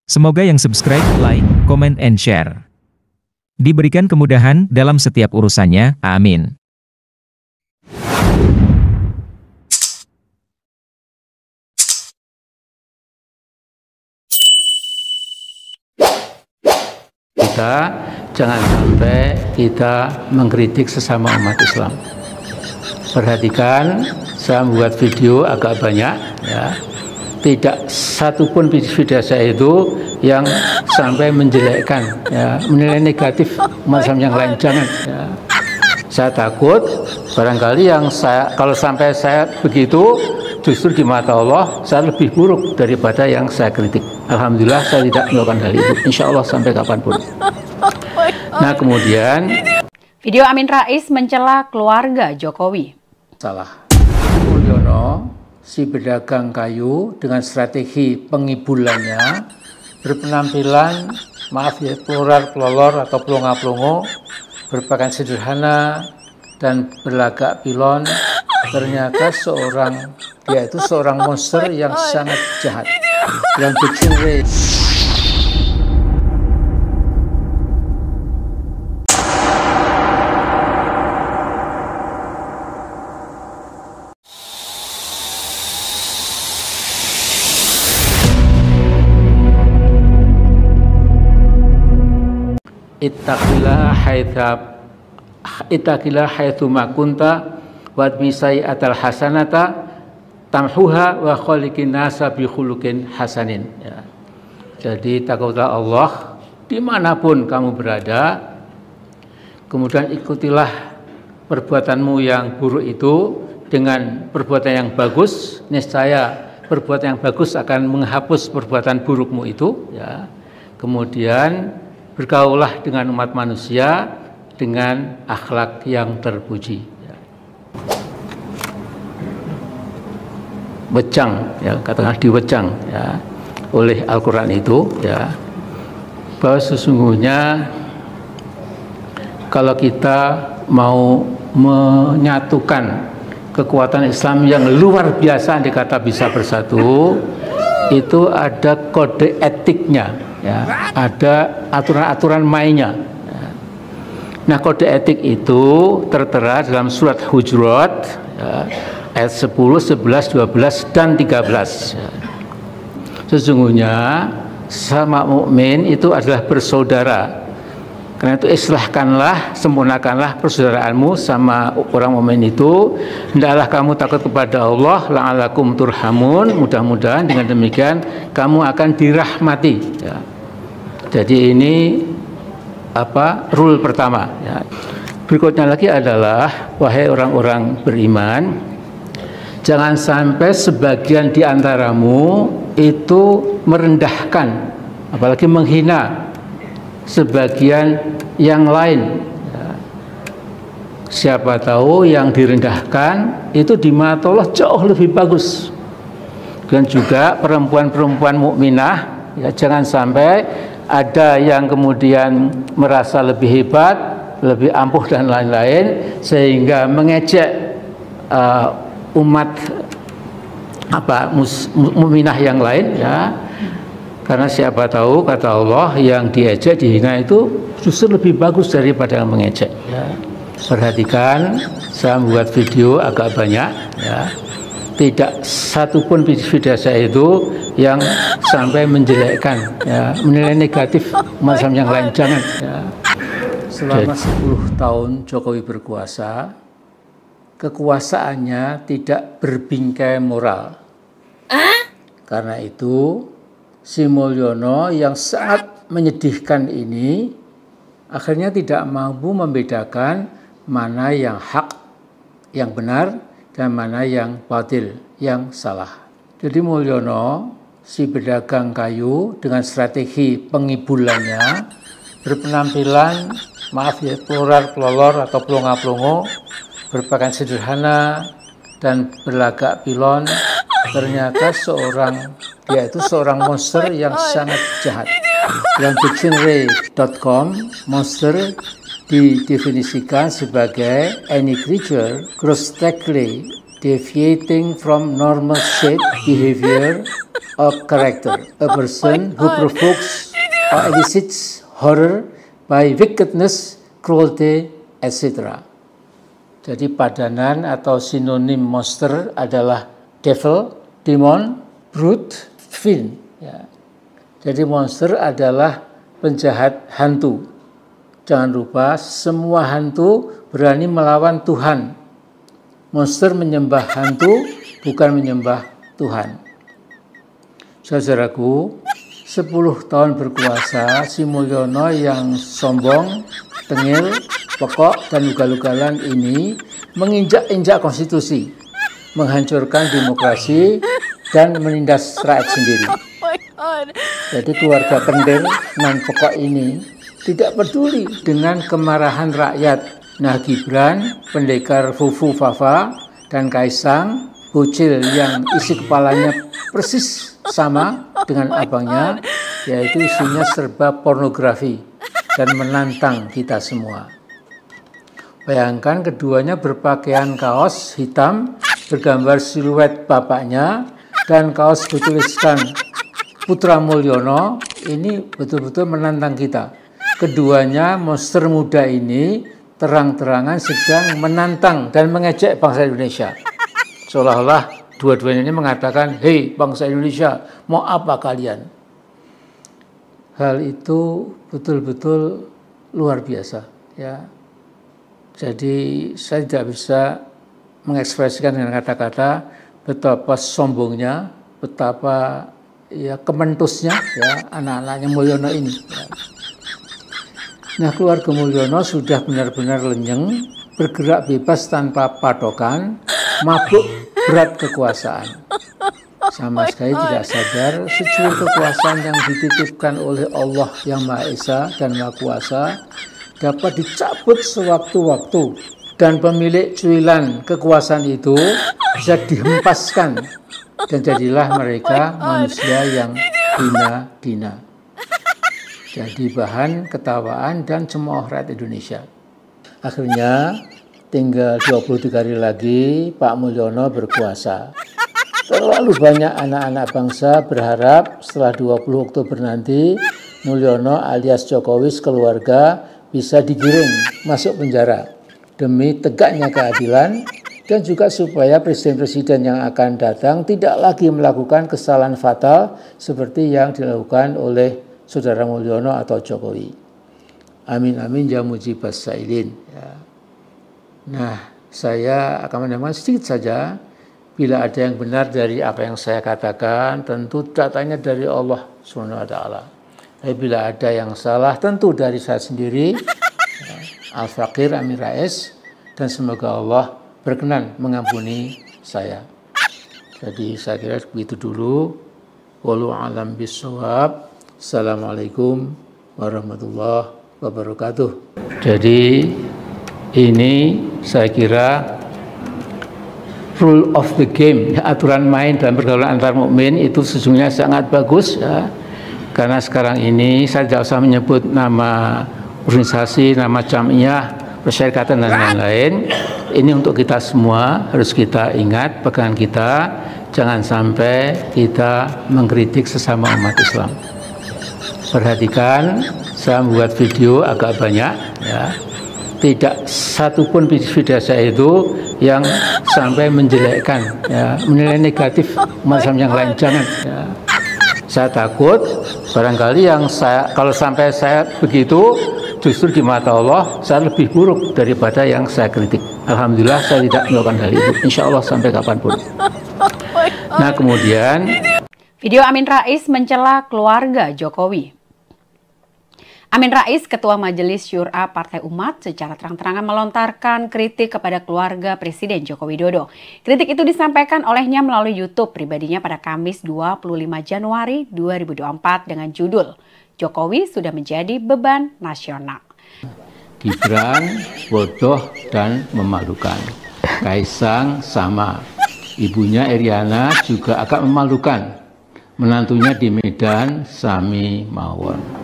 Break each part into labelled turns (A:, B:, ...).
A: Semoga yang subscribe, like, comment, and share diberikan kemudahan dalam setiap urusannya, amin.
B: Kita jangan sampai kita mengkritik sesama umat Islam. Perhatikan, saya membuat video agak banyak, ya. Tidak satupun video saya itu yang sampai menjelekkan, ya, menilai negatif umat Islam yang lain, jangan. Ya. Saya takut barangkali kalau sampai saya begitu, justru di mata Allah saya lebih buruk daripada yang saya kritik. Alhamdulillah saya tidak melakukan hal itu, insya Allah sampai kapanpun. Nah, kemudian
C: video Amin Rais mencela keluarga Jokowi.
B: Salah. Mulyono, si pedagang kayu dengan strategi pengibulannya berpenampilan, maaf ya, pelolor atau pelongo-pelongo, berpakaian sederhana dan berlagak pilon. Ternyata dia itu seorang monster yang sangat jahat dan berciri. Ittaqilah haitsu ma kunta wa bisai atal hasanata tamhuha wa khaliqin nasa bi khuluqin hasanin, ya. Jadi takutlah Allah dimanapun kamu berada, kemudian ikutilah perbuatanmu yang buruk itu dengan perbuatan yang bagus, niscaya perbuatan yang bagus akan menghapus perbuatan burukmu itu, ya. Kemudian bergaulah dengan umat manusia dengan akhlak yang terpuji, ya. Wecang, ya, katakanlah diwecang, ya, oleh Al-Quran itu, ya, bahwa sesungguhnya kalau kita mau menyatukan kekuatan Islam yang luar biasa, andai kata bisa bersatu, itu ada kode etiknya, ya, ada aturan-aturan mainnya. Ya. Nah, kode etik itu tertera dalam surat Hujurat, ya, ayat 10, 11, 12, dan 13. Ya. Sesungguhnya sama mukmin itu adalah bersaudara. Karena itu islahkanlah, sempurnakanlah persaudaraanmu sama orang mukmin itu. Hendaklah kamu takut kepada Allah, la'alakum turhamun. Mudah-mudahan dengan demikian kamu akan dirahmati, ya. Jadi ini rule pertama, ya. Berikutnya lagi adalah, wahai orang-orang beriman, jangan sampai sebagian di antaramu itu merendahkan, apalagi menghina sebagian yang lain, ya. Siapa tahu yang direndahkan itu di mata Allah jauh lebih bagus. Dan juga perempuan-perempuan mukminah, ya, jangan sampai ada yang kemudian merasa lebih hebat, lebih ampuh dan lain-lain, sehingga mengejek umat mukminah yang lain, ya. Karena siapa tahu, kata Allah, yang diejek, dihina itu justru lebih bagus daripada yang mengejek, ya. Perhatikan, saya membuat video agak banyak, ya. Tidak satupun video saya itu yang sampai menjelekkan, ya, menilai negatif umat Islam yang lain, jangan, ya. Selama 10 tahun Jokowi berkuasa, kekuasaannya tidak berbingkai moral. Karena itu si Mulyono yang sangat menyedihkan ini akhirnya tidak mampu membedakan mana yang hak, yang benar, dan mana yang batil, yang salah. Jadi Mulyono, si pedagang kayu dengan strategi pengibulannya berpenampilan, maaf ya, pelolor atau pelongo-pelongo, berpakaian sederhana dan berlagak pilon. Ternyata dia itu seorang monster yang sangat jahat. Dalam dictionary.com, monster didefinisikan sebagai any creature grossly deviating from normal shape, behavior, or character. A person who provokes or elicits horror by wickedness, cruelty, etc. Jadi padanan atau sinonim monster adalah devil, demon, brute, fiend. Ya. Jadi monster adalah penjahat hantu. Jangan lupa semua hantu berani melawan Tuhan. Monster menyembah hantu, bukan menyembah Tuhan. Saudaraku, 10 tahun berkuasa, Sri Mulyono yang sombong, tengil, pekok, dan ugal-ugalan ini menginjak-injak konstitusi, menghancurkan demokrasi, dan menindas rakyat sendiri. Jadi keluarga pentil non pekok ini tidak peduli dengan kemarahan rakyat. Nah, Gibran, pendekar Fufu Fafa, dan Kaisang, bocil yang isi kepalanya persis sama dengan abangnya, yaitu isinya serba pornografi dan menantang kita semua. Bayangkan keduanya berpakaian kaos hitam bergambar siluet bapaknya dan kaos bertuliskan Putra Mulyono. Ini betul-betul menantang kita. Keduanya monster muda ini terang-terangan sedang menantang dan mengejek bangsa Indonesia. Seolah-olah dua-duanya ini mengatakan, hei bangsa Indonesia, mau apa kalian? Hal itu betul-betul luar biasa. Ya. Jadi saya tidak bisa mengekspresikan dengan kata-kata betapa sombongnya, betapa ya kementusnya ya anak-anaknya Mulyono ini. Ya. Nah, keluarga Mulyono sudah benar-benar lenyeng, bergerak bebas tanpa patokan, mabuk berat kekuasaan. Sama sekali tidak sadar secuil kekuasaan yang dititipkan oleh Allah yang Maha Esa dan Maha Kuasa dapat dicabut sewaktu-waktu, dan pemilik cuilan kekuasaan itu bisa dihempaskan, dan jadilah mereka manusia yang hina-dina. Jadi bahan ketawaan dan cemooh rakyat Indonesia. Akhirnya tinggal 23 hari lagi Pak Mulyono berkuasa. Terlalu banyak anak-anak bangsa berharap setelah 20 Oktober nanti Mulyono alias Jokowi keluarga bisa digiring masuk penjara demi tegaknya keadilan, dan juga supaya presiden-presiden yang akan datang tidak lagi melakukan kesalahan fatal seperti yang dilakukan oleh Saudara Mulyono atau Jokowi. Amin amin ya mujibas sa'ilin. Ya. Nah, saya akan menambahkan sedikit saja. Bila ada yang benar dari apa yang saya katakan, tentu datanya dari Allah Subhanahu wa taala. Tapi bila ada yang salah, tentu dari saya sendiri, ya, Al-Fakir Amin Rais, dan semoga Allah berkenan mengampuni saya. Jadi saya kira begitu dulu. Wallahu a'lam bishawab. Assalamualaikum warahmatullahi wabarakatuh. Jadi ini saya kira rule of the game, aturan main dalam pergaulan antar mukmin itu sesungguhnya sangat bagus ya. Karena sekarang ini saya tidak usah menyebut nama organisasi, nama jamiah, persyarikatan dan lain-lain. Ini untuk kita semua harus kita ingat, pegangan kita, jangan sampai kita mengkritik sesama umat Islam. Perhatikan, saya membuat video agak banyak ya. Tidak satupun video saya itu yang sampai menjelekkan ya, menilai negatif umat Islam yang lain, jangan ya. Saya takut barangkali yang kalau sampai saya begitu, justru di mata Allah saya lebih buruk daripada yang saya kritik. Alhamdulillah saya tidak melakukan hal itu, insya Allah sampai kapanpun. Nah, kemudian
C: video Amin Rais mencela keluarga Jokowi. Amin Rais, Ketua Majelis Syura Partai Umat, secara terang-terangan melontarkan kritik kepada keluarga Presiden Joko Widodo. Kritik itu disampaikan olehnya melalui YouTube pribadinya pada Kamis 25 Januari 2024 dengan judul Jokowi sudah menjadi beban nasional.
B: Gibran bodoh dan memalukan. Kaisang sama. Ibunya Iriana juga agak memalukan. Menantunya di Medan, Sami Mawon.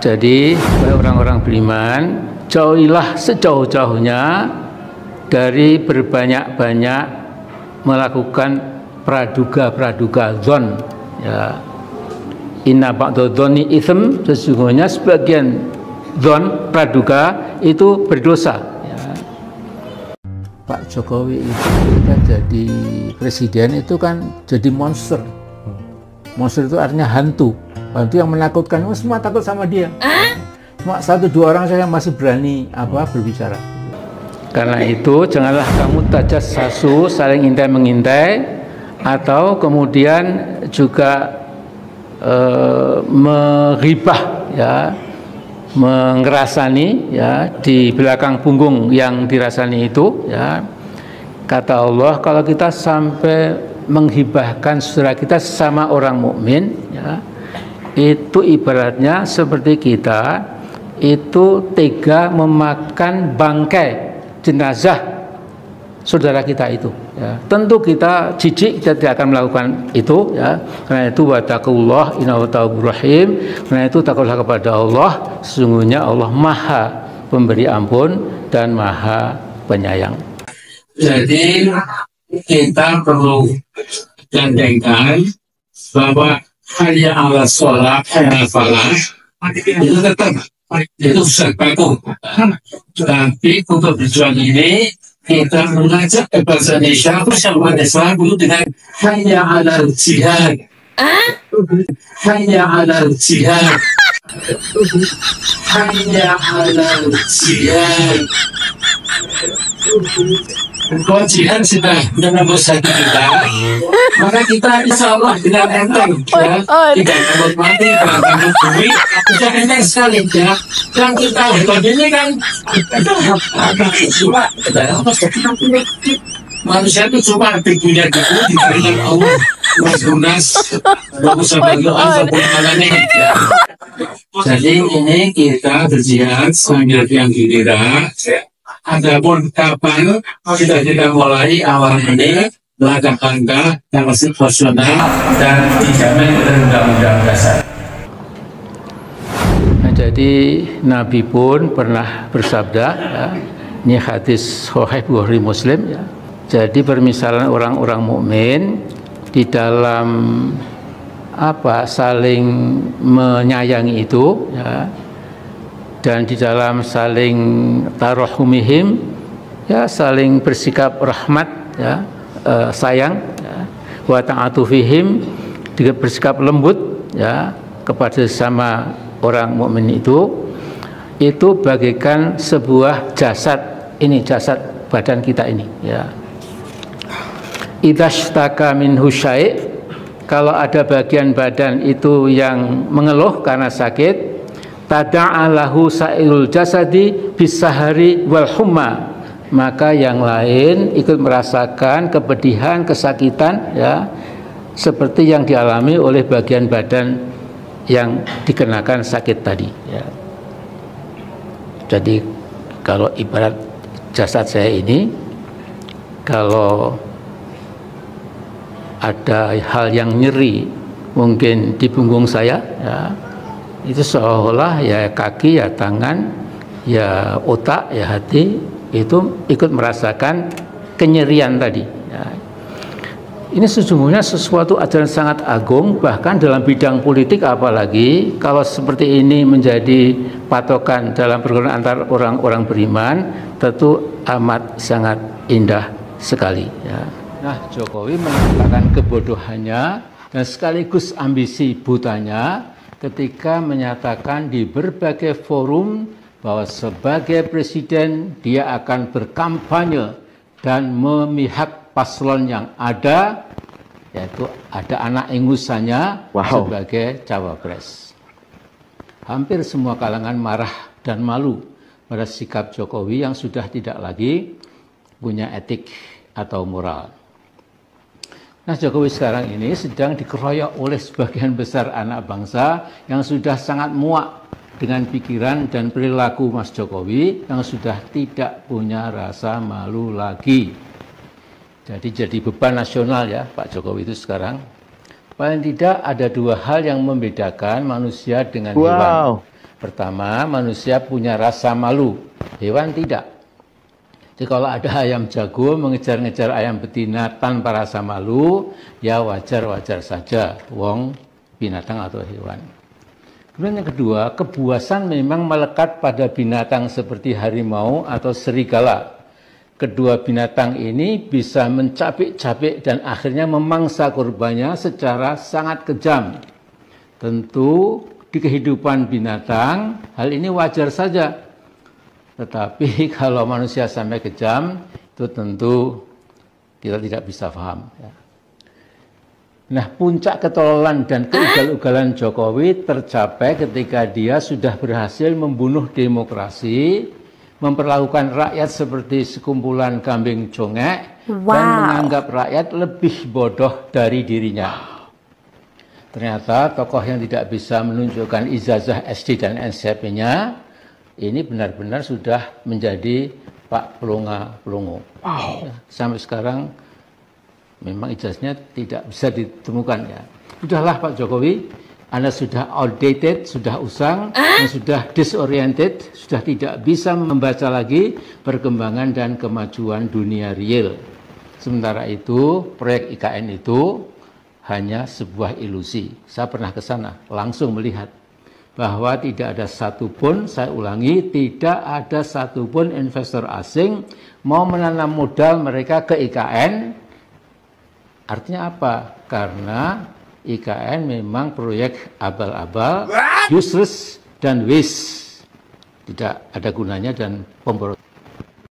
B: Jadi, orang-orang beriman, jauhilah sejauh-jauhnya dari berbanyak-banyak melakukan praduga dzon, ya. Inna ba'da dzonni itsm, sesungguhnya sebagian dzon, praduga itu berdosa, ya. Pak Jokowi itu ketika jadi presiden itu kan jadi monster. Monster itu artinya hantu. Hantu yang menakutkan. Semua takut sama dia. Cuma 1-2 orang saja masih berani berbicara. Karena itu janganlah kamu tajassasu, saling intai-mengintai, atau kemudian juga menghibah, ya, mengerasani, ya, di belakang punggung yang dirasani itu, ya. Kata Allah, kalau kita sampai menghibahkan saudara kita sama orang mukmin, ya, itu ibaratnya seperti kita itu tega memakan bangkai jenazah saudara kita itu, ya. Tentu kita jijik, kita tidak akan melakukan itu, ya. Karena itu wattaqullah innahu tawwabur rahim. Karena itu takutlah kepada Allah, sesungguhnya Allah Maha Pemberi ampun dan Maha Penyayang.
D: Jadi kita perlu gandengkan bahwa hayya 'ala sholat, hayya 'ala falah itu tetap itu sesuatu. Tapi untuk tujuan ini kita mengajak bahasa Indonesia bersama Islam dulu dengan hayya 'alal jihad. Hayya 'alal jihad. Hayya 'alal jihad. Kalau jihad sudah menembus hati kita, maka kita insya Allah dengan enteng, ya, tidak takut mati, tidak takut bumi, sudah enteng sekali, ya. Dan kita ini kan manusia itu cuma punya jago diberikan Allah Mas Gunas bagus sebagai Allah ya. Jadi ini kita berjihad sambil yang giliran. Adapun kapan kita mulai awal ini langkah-langkah yang masih personal dan dijamin oleh undang-undang dasar.
B: Nah, jadi Nabi pun pernah bersabda, ya, ini hadis Sahih Bukhari Muslim, ya. Jadi permisalan orang-orang mukmin di dalam saling menyayangi itu, ya, dan di dalam saling tarahumihim, ya, saling bersikap rahmat, ya, sayang, ya, wa ta'atufihim, bersikap lembut, ya, kepada sesama orang mukmin itu bagaikan sebuah jasad, ini jasad badan kita ini, ya. Idashtaka minhu syai', kalau ada bagian badan itu yang mengeluh karena sakit, tada'alahu sa'irul jasadi bisahari wal humma, maka yang lain ikut merasakan kepedihan, kesakitan, ya, seperti yang dialami oleh bagian badan yang dikenakan sakit tadi, ya. Jadi kalau ibarat jasad saya ini, kalau ada hal yang nyeri mungkin di punggung saya, ya, itu seolah-olah ya kaki, ya tangan, ya otak, ya hati itu ikut merasakan kenyerian tadi, ya. Ini sesungguhnya sesuatu ajaran sangat agung, bahkan dalam bidang politik apalagi kalau seperti ini menjadi patokan dalam pergaulan antar orang-orang beriman, tentu amat sangat indah sekali, ya. Nah, Jokowi menampakkan kebodohannya dan sekaligus ambisi butanya ketika menyatakan di berbagai forum bahwa sebagai presiden dia akan berkampanye dan memihak paslon yang ada, yaitu ada anak ingusannya sebagai cawapres. Hampir semua kalangan marah dan malu pada sikap Jokowi yang sudah tidak lagi punya etik atau moral. Nah, Jokowi sekarang ini sedang dikeroyok oleh sebagian besar anak bangsa yang sudah sangat muak dengan pikiran dan perilaku Mas Jokowi yang sudah tidak punya rasa malu lagi. Jadi beban nasional, ya, Pak Jokowi itu sekarang. Paling tidak ada dua hal yang membedakan manusia dengan hewan. Pertama, manusia punya rasa malu, hewan tidak. Jadi kalau ada ayam jago mengejar-ngejar ayam betina tanpa rasa malu, ya wajar-wajar saja, wong binatang atau hewan. Kemudian yang kedua, kebuasan memang melekat pada binatang seperti harimau atau serigala. Kedua binatang ini bisa mencapik-capik dan akhirnya memangsa korbannya secara sangat kejam. Tentu di kehidupan binatang hal ini wajar saja. Tetapi kalau manusia sampai kejam, itu tentu kita tidak bisa paham. Nah, puncak ketololan dan keugal-ugalan Jokowi tercapai ketika dia sudah berhasil membunuh demokrasi, memperlakukan rakyat seperti sekumpulan kambing congek, dan menganggap rakyat lebih bodoh dari dirinya. Ternyata tokoh yang tidak bisa menunjukkan ijazah SD dan SMP-nya, ini benar-benar sudah menjadi Pak Pelongo. Sampai sekarang memang ijazahnya tidak bisa ditemukan ya. Sudahlah Pak Jokowi, Anda sudah outdated, sudah usang, dan sudah disoriented, sudah tidak bisa membaca lagi perkembangan dan kemajuan dunia real. Sementara itu, proyek IKN itu hanya sebuah ilusi. Saya pernah ke sana, langsung melihat bahwa tidak ada satupun, saya ulangi, tidak ada satupun investor asing mau menanam modal mereka ke IKN. Artinya apa? Karena IKN memang proyek abal-abal, useless dan waste. Tidak ada gunanya dan pemborosan.